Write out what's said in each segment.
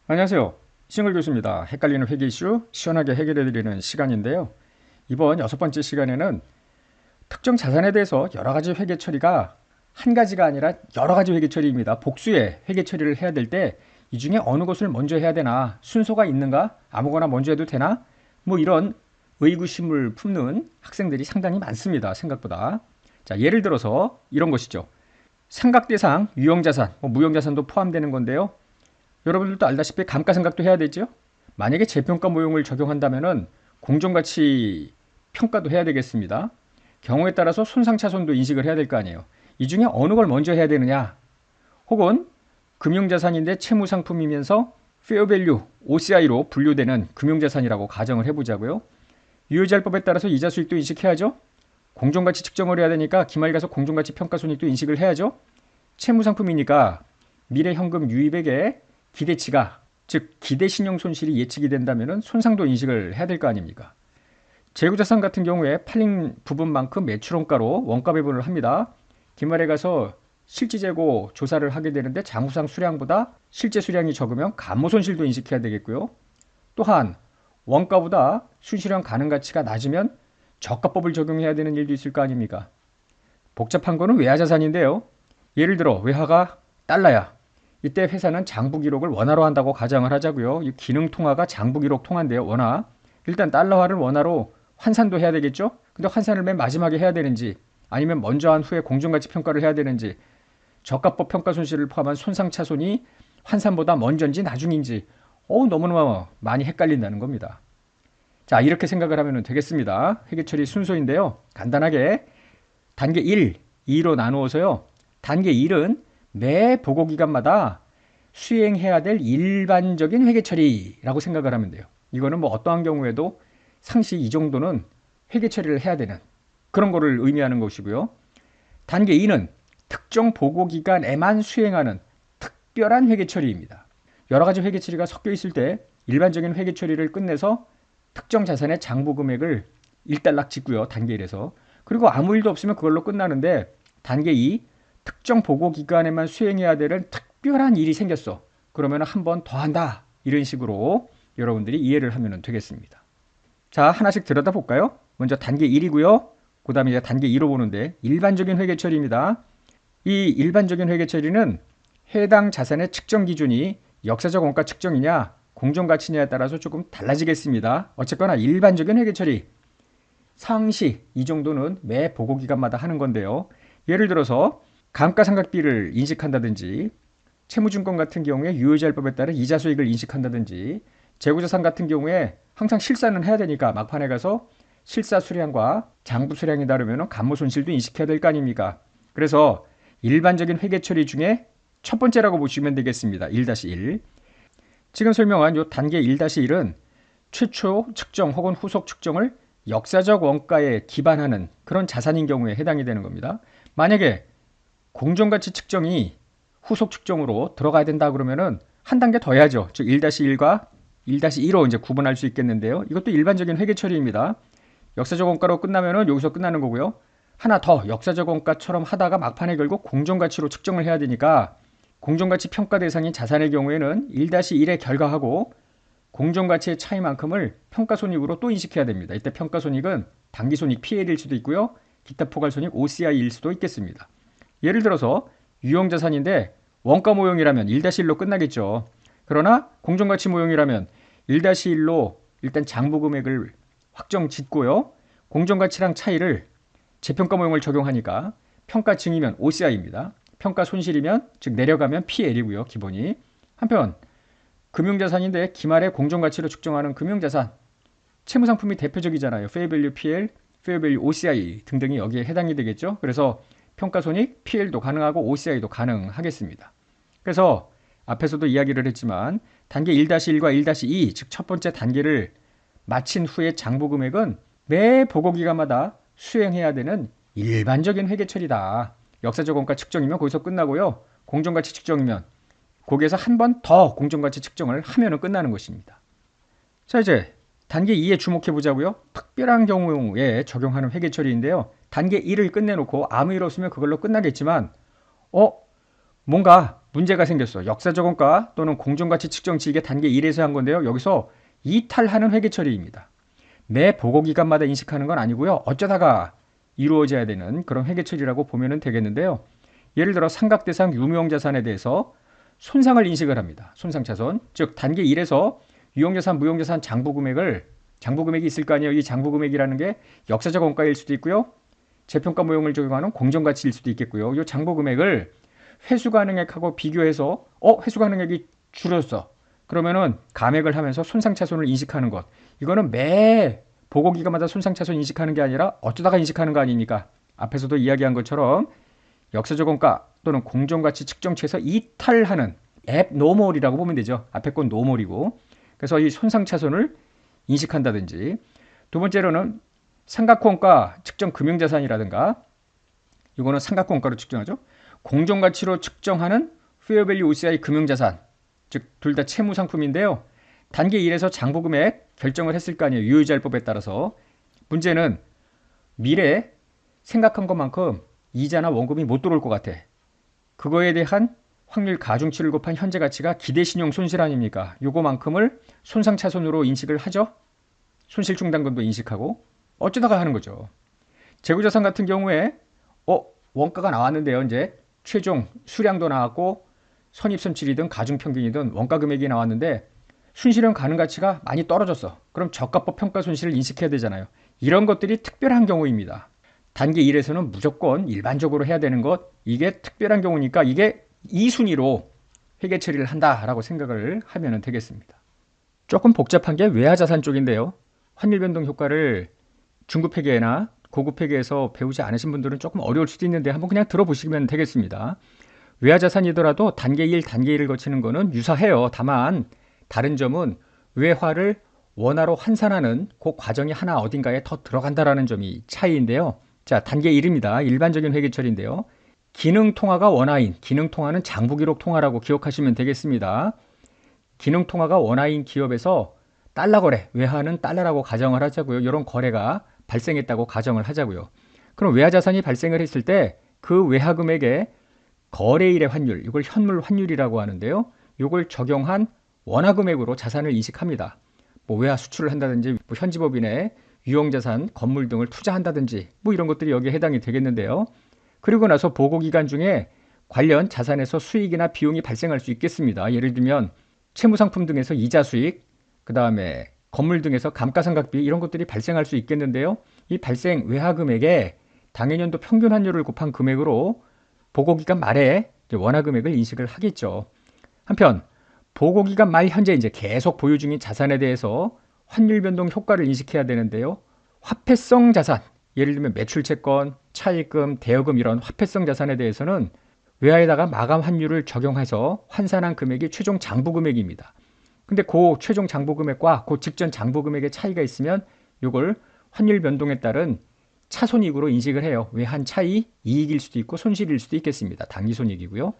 안녕하세요. 싱글 교수입니다. 헷갈리는 회계 이슈 시원하게 해결해드리는 시간인데요. 이번 6번째 시간에는 특정 자산에 대해서 여러 가지 회계 처리가 한 가지가 아니라 여러 가지 회계 처리입니다. 복수의 회계 처리를 해야 될 때 이 중에 어느 것을 먼저 해야 되나, 순서가 있는가, 아무거나 먼저 해도 되나, 뭐 이런 의구심을 품는 학생들이 상당히 많습니다. 생각보다. 자, 예를 들어서 이런 것이죠. 삼각대상, 유형자산, 무형자산도 포함되는 건데요. 여러분들도 알다시피 감가상각도 해야 되죠. 만약에 재평가 모형을 적용한다면은 공정가치 평가도 해야 되겠습니다. 경우에 따라서 손상차손도 인식을 해야 될 거 아니에요. 이 중에 어느 걸 먼저 해야 되느냐? 혹은 금융자산인데 채무상품이면서 페어밸류, OCI로 분류되는 금융자산이라고 가정을 해보자고요. 유효자율법에 따라서 이자 수익도 인식해야죠. 공정가치 측정을 해야 되니까 기말 가서 공정가치 평가손익도 인식을 해야죠. 채무상품이니까 미래현금 유입액의 기대치가, 즉 기대신용 손실이 예측이 된다면 손상도 인식을 해야 될 거 아닙니까? 재고자산 같은 경우에 팔린 부분만큼 매출원가로 원가 배분을 합니다. 기말에 가서 실지재고 조사를 하게 되는데 장부상 수량보다 실제 수량이 적으면 감모손실도 인식해야 되겠고요. 또한 원가보다 순실현 가능가치가 낮으면 저가법을 적용해야 되는 일도 있을 거 아닙니까? 복잡한 거는 외화자산인데요. 예를 들어 외화가 달러야. 이때 회사는 장부 기록을 원화로 한다고 가정을 하자고요. 이 기능 통화가 장부 기록 통화인데요. 원화. 일단 달러화를 원화로 환산도 해야 되겠죠? 근데 환산을 맨 마지막에 해야 되는지 아니면 먼저 한 후에 공정가치 평가를 해야 되는지 저가법 평가 손실을 포함한 손상차손이 환산보다 먼저인지 나중인지 너무너무 많이 헷갈린다는 겁니다. 자, 이렇게 생각을 하면 되겠습니다. 회계처리 순서인데요. 간단하게 단계 1, 2로 나누어서요. 단계 1은 매 보고기간마다 수행해야 될 일반적인 회계처리라고 생각을 하면 돼요. 이거는 뭐 어떠한 경우에도 상시 이 정도는 회계처리를 해야 되는 그런 거를 의미하는 것이고요. 단계 2는 특정 보고기간에만 수행하는 특별한 회계처리입니다. 여러 가지 회계처리가 섞여 있을 때 일반적인 회계처리를 끝내서 특정 자산의 장부 금액을 일단락 짓고요. 단계 1에서. 그리고 아무 일도 없으면 그걸로 끝나는데 단계 2, 특정 보고 기간에만 수행해야 되는 특별한 일이 생겼어. 그러면 한 번 더 한다. 이런 식으로 여러분들이 이해를 하면 되겠습니다. 자, 하나씩 들여다볼까요? 먼저 단계 1이고요. 그 다음에 이제 단계 2로 보는데 일반적인 회계 처리입니다. 이 일반적인 회계 처리는 해당 자산의 측정 기준이 역사적 원가 측정이냐 공정가치냐에 따라서 조금 달라지겠습니다. 어쨌거나 일반적인 회계 처리 상시 이 정도는 매 보고기간마다 하는 건데요. 예를 들어서 감가상각비를 인식한다든지 채무증권 같은 경우에 유효자율법에 따른 이자 수익을 인식한다든지 재고자산 같은 경우에 항상 실사는 해야 되니까 막판에 가서 실사 수량과 장부 수량이 다르면 감모손실도 인식해야 될 거 아닙니까? 그래서 일반적인 회계 처리 중에 첫 번째라고 보시면 되겠습니다. 1-1. 지금 설명한 이 단계 1-1은 최초 측정 혹은 후속 측정을 역사적 원가에 기반하는 그런 자산인 경우에 해당이 되는 겁니다. 만약에 공정가치 측정이 후속 측정으로 들어가야 된다 그러면은 한 단계 더 해야죠. 즉 1-1과 1-2로 이제 구분할 수 있겠는데요. 이것도 일반적인 회계 처리입니다. 역사적 원가로 끝나면은 여기서 끝나는 거고요. 하나 더 역사적 원가처럼 하다가 막판에 결국 공정가치로 측정을 해야 되니까 공정가치 평가 대상인 자산의 경우에는 1-1에 결과하고 공정가치의 차이만큼을 평가손익으로 또 인식해야 됩니다. 이때 평가손익은 당기손익 PL일 수도 있고요. 기타 포괄손익 OCI일 수도 있겠습니다. 예를 들어서 유형자산인데 원가 모형이라면 1-1로 끝나겠죠. 그러나 공정가치 모형이라면 1-1로 일단 장부 금액을 확정 짓고요. 공정가치랑 차이를 재평가 모형을 적용하니까 평가 증이면 OCI입니다. 평가 손실이면 즉 내려가면 PL이고요. 기본이. 한편 금융자산인데 기말에 공정가치로 측정하는 금융자산 채무상품이 대표적이잖아요. 페어밸류 PL, 페어밸류 OCI 등등이 여기에 해당이 되겠죠. 그래서 평가손익 PL도 가능하고 OCI도 가능하겠습니다. 그래서 앞에서도 이야기를 했지만 단계 1-1과 1-2 즉 첫 번째 단계를 마친 후에 장부 금액은 매 보고기간마다 수행해야 되는 일반적인 회계 처리다. 역사적 원가 측정이면 거기서 끝나고요. 공정가치 측정이면 거기에서 한 번 더 공정가치 측정을 하면 끝나는 것입니다. 자, 이제 단계 2에 주목해 보자고요. 특별한 경우에 적용하는 회계 처리인데요. 단계 1을 끝내놓고 아무 일 없으면 그걸로 끝나겠지만 뭔가 문제가 생겼어. 역사적 원가 또는 공정가치 측정치 이게 단계 1에서 한 건데요. 여기서 이탈하는 회계 처리입니다. 매 보고기간마다 인식하는 건 아니고요. 어쩌다가 이루어져야 되는 그런 회계 처리라고 보면 되겠는데요. 예를 들어 삼각대상 유무형자산에 대해서 손상을 인식을 합니다. 손상차손. 즉 단계 1에서 유형자산, 무형자산 장부금액이 있을 거 아니에요. 이 장부금액이라는 게 역사적 원가일 수도 있고요. 재평가 모형을 적용하는 공정가치일 수도 있겠고요. 이 장부금액을 회수가능액하고 비교해서 회수가능액이 줄었어. 그러면은 감액을 하면서 손상차손을 인식하는 것. 이거는 매 보고기간마다 손상차손 인식하는 게 아니라 어쩌다가 인식하는 거 아닙니까? 앞에서도 이야기한 것처럼 역사적 원가 또는 공정가치 측정치에서 이탈하는 앱노멀이라고 보면 되죠. 앞에 건 노멀이고. 그래서 이 손상차손을 인식한다든지, 두 번째로는 삼각원가 측정 금융자산이라든가, 이거는 삼각원가로 측정하죠. 공정가치로 측정하는 페어밸류 OCI 금융자산, 즉 둘 다 채무상품인데요. 단계 1에서 장부금액 결정을 했을 거 아니에요. 유효자율법에 따라서. 문제는 미래에 생각한 것만큼 이자나 원금이 못 들어올 것 같아. 그거에 대한 확률 가중치를 곱한 현재 가치가 기대신용 손실 아닙니까? 요거만큼을 손상차손으로 인식을 하죠. 손실중단금도 인식하고 어쩌다가 하는 거죠. 재고자산 같은 경우에 원가가 나왔는데요. 이제 최종 수량도 나왔고 선입선출이든 가중평균이든 원가 금액이 나왔는데 순실현 가능 가치가 많이 떨어졌어. 그럼 저가법 평가 손실을 인식해야 되잖아요. 이런 것들이 특별한 경우입니다. 단계 1에서는 무조건 일반적으로 해야 되는 것, 이게 특별한 경우니까 이게 2순위로 회계 처리를 한다라고 생각을 하면 되겠습니다. 조금 복잡한 게 외화자산 쪽인데요. 환율 변동 효과를 중급 회계나 고급 회계에서 배우지 않으신 분들은 조금 어려울 수도 있는데 한번 그냥 들어보시면 되겠습니다. 외화자산이더라도 단계 1, 단계 1을 거치는 거는 유사해요. 다만 다른 점은 외화를 원화로 환산하는 그 과정이 하나 어딘가에 더 들어간다라는 점이 차이인데요. 자, 단계 1입니다. 일반적인 회계 처리인데요. 기능통화가 원화인, 기능통화는 장부기록 통화라고 기억하시면 되겠습니다. 기능통화가 원화인 기업에서 달러 거래, 외화는 달러라고 가정을 하자고요. 이런 거래가 발생했다고 가정을 하자고요. 그럼 외화자산이 발생을 했을 때 그 외화 금액의 거래일의 환율, 이걸 현물 환율이라고 하는데요. 이걸 적용한 원화 금액으로 자산을 인식합니다. 뭐 외화 수출을 한다든지, 뭐 현지법인에 유형자산, 건물 등을 투자한다든지, 뭐 이런 것들이 여기에 해당이 되겠는데요. 그리고 나서 보고기간 중에 관련 자산에서 수익이나 비용이 발생할 수 있겠습니다. 예를 들면 채무상품 등에서 이자 수익, 그 다음에 건물 등에서 감가상각비 이런 것들이 발생할 수 있겠는데요. 이 발생 외화 금액에 당해년도 평균 환율을 곱한 금액으로 보고기간 말에 원화 금액을 인식을 하겠죠. 한편 보고기간 말 현재 이제 계속 보유 중인 자산에 대해서 환율 변동 효과를 인식해야 되는데요. 화폐성 자산, 예를 들면 매출채권, 차입금, 대여금 이런 화폐성 자산에 대해서는 외화에다가 마감 환율을 적용해서 환산한 금액이 최종 장부 금액입니다. 근데 그 최종 장부 금액과 그 직전 장부 금액의 차이가 있으면 이걸 환율 변동에 따른 차손익으로 인식을 해요. 외환 차이, 이익일 수도 있고 손실일 수도 있겠습니다. 당기손익이고요.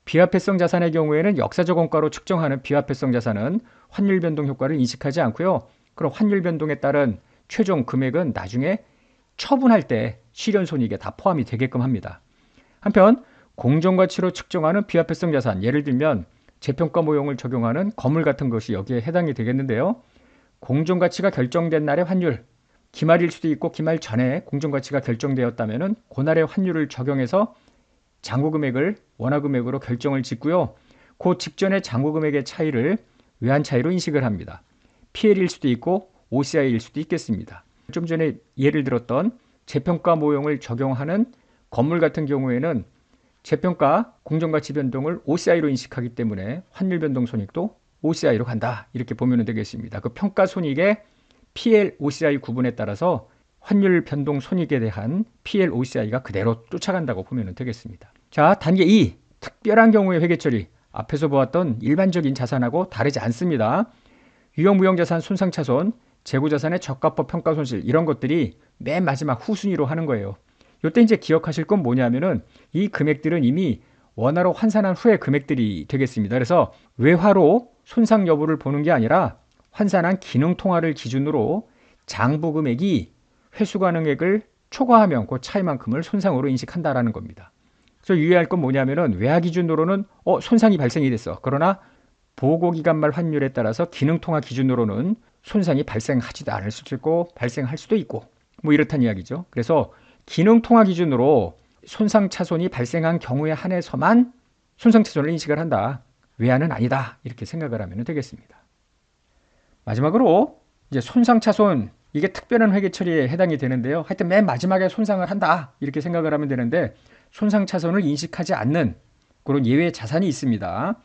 비화폐성 자산의 경우에는 역사적 원가로 측정하는 비화폐성 자산은 환율 변동 효과를 인식하지 않고요. 그럼 환율 변동에 따른 최종 금액은 나중에 처분할 때 실현손익에 다 포함이 되게끔 합니다. 한편 공정가치로 측정하는 비화폐성 자산, 예를 들면 재평가 모형을 적용하는 건물 같은 것이 여기에 해당이 되겠는데요. 공정가치가 결정된 날의 환율, 기말일 수도 있고 기말 전에 공정가치가 결정되었다면 그날의 환율을 적용해서 장부금액을 원화금액으로 결정을 짓고요. 그 직전의 장부금액의 차이를 외환 차이로 인식을 합니다. PL일 수도 있고 OCI일 수도 있겠습니다. 좀 전에 예를 들었던 재평가 모형을 적용하는 건물 같은 경우에는 재평가 공정가치 변동을 OCI로 인식하기 때문에 환율 변동 손익도 OCI로 간다. 이렇게 보면 되겠습니다. 그 평가 손익의 PL, OCI 구분에 따라서 환율 변동 손익에 대한 PL, OCI가 그대로 쫓아간다고 보면 되겠습니다. 자, 단계 2. 특별한 경우의 회계 처리. 앞에서 보았던 일반적인 자산하고 다르지 않습니다. 유형 무형자산 손상차손, 재고자산의 저가법 평가손실 이런 것들이 맨 마지막 후순위로 하는 거예요. 이때 이제 기억하실 건 뭐냐면은 이 금액들은 이미 원화로 환산한 후의 금액들이 되겠습니다. 그래서 외화로 손상 여부를 보는 게 아니라 환산한 기능통화를 기준으로 장부 금액이 회수 가능액을 초과하면 그 차이만큼을 손상으로 인식한다라는 겁니다. 그래서 유의할 건 뭐냐면은 외화 기준으로는 손상이 발생이 됐어. 그러나 보고기간 말 환율에 따라서 기능통화 기준으로는 손상이 발생하지도 않을 수도 있고 발생할 수도 있고 뭐 이렇단 이야기죠. 그래서 기능통화 기준으로 손상차손이 발생한 경우에 한해서만 손상차손을 인식을 한다. 외화는 아니다. 이렇게 생각을 하면 되겠습니다. 마지막으로 이제 손상차손 이게 특별한 회계 처리에 해당이 되는데요. 하여튼 맨 마지막에 손상을 한다. 이렇게 생각을 하면 되는데 손상차손을 인식하지 않는 그런 예외 자산이 있습니다.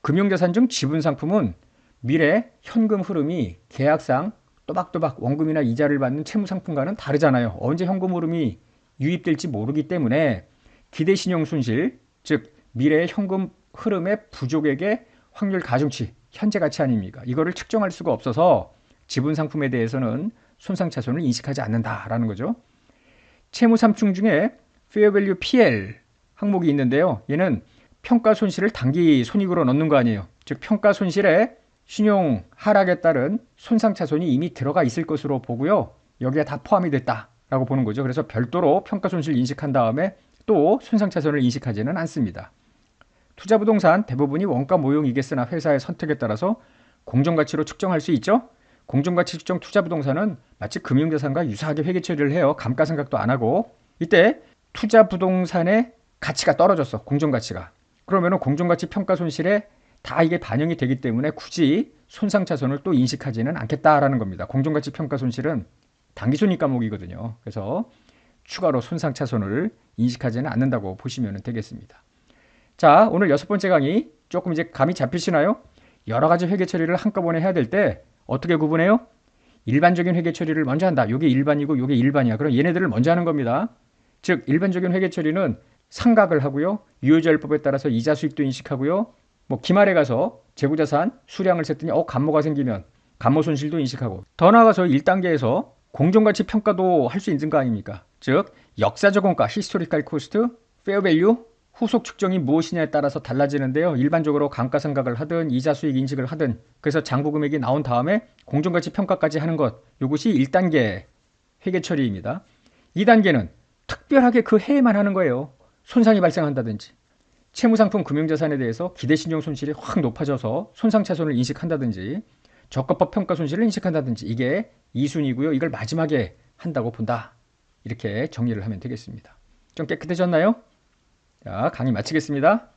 금융자산 중 지분상품은 미래 현금 흐름이 계약상 또박또박 원금이나 이자를 받는 채무상품과는 다르잖아요. 언제 현금 흐름이 유입될지 모르기 때문에 기대신용 손실, 즉 미래의 현금 흐름의 부족액의 확률 가중치, 현재 가치 아닙니까? 이거를 측정할 수가 없어서 지분상품에 대해서는 손상차손을 인식하지 않는다라는 거죠. 채무상품 중에 Fair Value PL 항목이 있는데요. 얘는 평가 손실을 단기 손익으로 넣는 거 아니에요. 즉 평가 손실에 신용 하락에 따른 손상차손이 이미 들어가 있을 것으로 보고요. 여기에 다 포함이 됐다라고 보는 거죠. 그래서 별도로 평가 손실 인식한 다음에 또 손상차손을 인식하지는 않습니다. 투자부동산 대부분이 원가 모형이겠으나 회사의 선택에 따라서 공정가치로 측정할 수 있죠. 공정가치 측정 투자부동산은 마치 금융자산과 유사하게 회계 처리를 해요. 감가상각도 안 하고. 이때 투자부동산의 가치가 떨어졌어. 공정가치가. 그러면 공정가치 평가 손실에 다 이게 반영이 되기 때문에 굳이 손상차손을 또 인식하지는 않겠다라는 겁니다. 공정가치 평가 손실은 당기손익 과목이거든요. 그래서 추가로 손상차손을 인식하지는 않는다고 보시면 되겠습니다. 자, 오늘 6번째 강의 조금 이제 감이 잡히시나요? 여러 가지 회계 처리를 한꺼번에 해야 될 때 어떻게 구분해요? 일반적인 회계 처리를 먼저 한다. 이게 일반이고 이게 일반이야. 그럼 얘네들을 먼저 하는 겁니다. 즉 일반적인 회계 처리는 상각을 하고요. 유효자율법에 따라서 이자 수익도 인식하고요. 뭐 기말에 가서 재고자산 수량을 셌더니 감모가 생기면 감모 손실도 인식하고 더 나아가서 1단계에서 공정가치 평가도 할 수 있는 거 아닙니까? 즉 역사적 원가 (historical cost), fair value 후속 측정이 무엇이냐에 따라서 달라지는데요. 일반적으로 감가상각을 하든 이자 수익 인식을 하든 그래서 장부 금액이 나온 다음에 공정가치 평가까지 하는 것 이것이 1단계 회계 처리입니다. 2단계는 특별하게 그 해에만 하는 거예요. 손상이 발생한다든지 채무상품 금융자산에 대해서 기대신용 손실이 확 높아져서 손상차손을 인식한다든지 적합법 평가 손실을 인식한다든지 이게 2순위고요. 이걸 마지막에 한다고 본다. 이렇게 정리를 하면 되겠습니다. 좀 깨끗해졌나요? 자, 강의 마치겠습니다.